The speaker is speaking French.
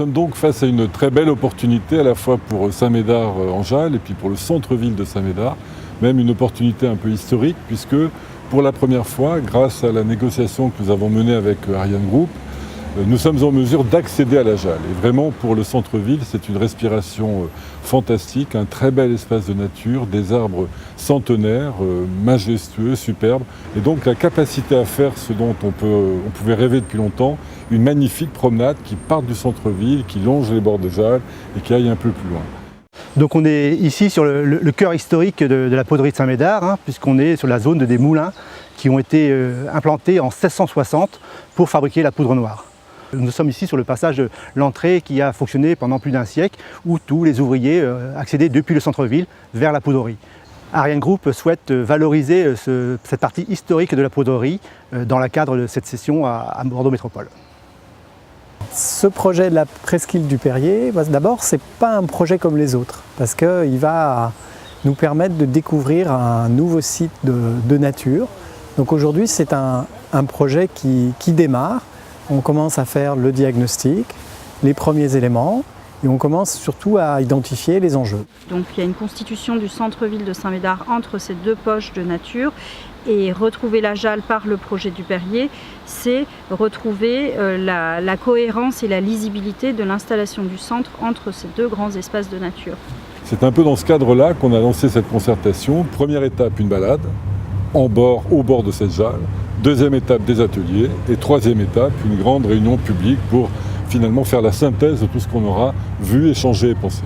sommes donc face à une très belle opportunité à la fois pour Saint-Médard-en-Jalles et puis pour le centre-ville de Saint-Médard, même une opportunité un peu historique puisque pour la première fois, grâce à la négociation que nous avons menée avec Ariane Group, nous sommes en mesure d'accéder à la Jalles. Et vraiment pour le centre-ville, c'est une respiration fantastique, un très bel espace de nature, des arbres centenaires, majestueux, superbes, et donc la capacité à faire ce dont on pouvait rêver depuis longtemps, une magnifique promenade qui part du centre-ville, qui longe les bords de Jalles et qui aille un peu plus loin. Donc on est ici sur le cœur historique de la poudrerie de Saint-Médard, puisqu'on est sur la zone des moulins qui ont été implantés en 1660 pour fabriquer la poudre noire. Nous sommes ici sur le passage de l'entrée qui a fonctionné pendant plus d'un siècle, où tous les ouvriers accédaient depuis le centre-ville vers la poudrerie. Ariane Group souhaite valoriser cette partie historique de la poudrerie dans le cadre de cette session à Bordeaux Métropole. Ce projet de la presqu'île du Perrier, d'abord, ce n'est pas un projet comme les autres, parce qu'il va nous permettre de découvrir un nouveau site de nature. Donc aujourd'hui, c'est un projet qui démarre. On commence à faire le diagnostic, les premiers éléments, et on commence surtout à identifier les enjeux. Donc il y a une constitution du centre-ville de Saint-Médard entre ces deux poches de nature, et retrouver la Jalles par le projet du Perrier, c'est retrouver la cohérence et la lisibilité de l'installation du centre entre ces deux grands espaces de nature. C'est un peu dans ce cadre-là qu'on a lancé cette concertation. Première étape, une balade au bord de cette Jalles. Deuxième étape, des ateliers. Et troisième étape, une grande réunion publique pour finalement faire la synthèse de tout ce qu'on aura vu, échangé et pensé.